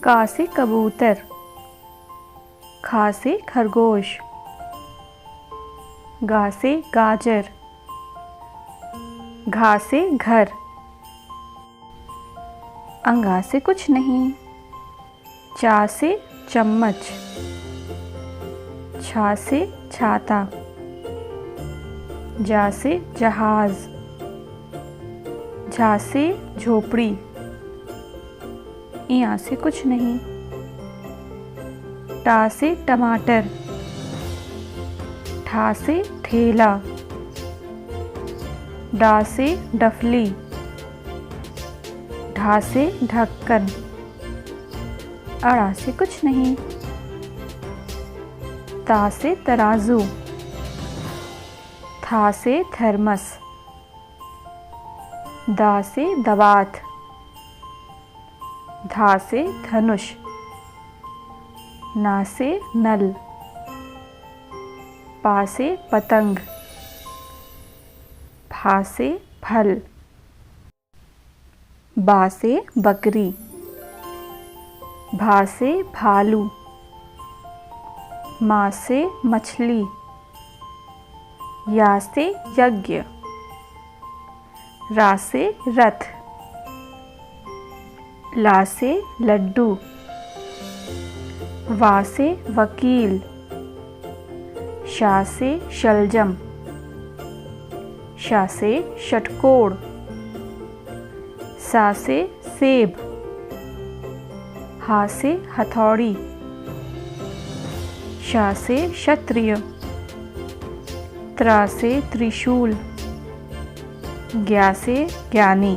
का से कबूतर, खा से खरगोश, गा से गाजर, घा से घर, अंगा से कुछ नहीं, चा से चम्मच, छा से छाता, जा से जहाज, झा से झोपड़ी, यहाँ से कुछ नहीं, टा से टमाटर, ठा से ठेला, डा से डफली, ढा से ढक्कन, अड़ा से कुछ नहीं, ता से तराजू, था से थर्मस, दा से दवात, धा से धनुष, ना से नल, पा से पतंग, भा से फल, बा से बकरी, भा से भालू, मा से मछली, या से यज्ञ, रा से रथ, ला से लड्डू, वा से वकील, शा से शलजम, शा से षटकोण, सा से सेब, हा से हथौड़ी, शा से क्षत्रिय, त्रा से त्रिशूल, ज्ञा से ज्ञानी।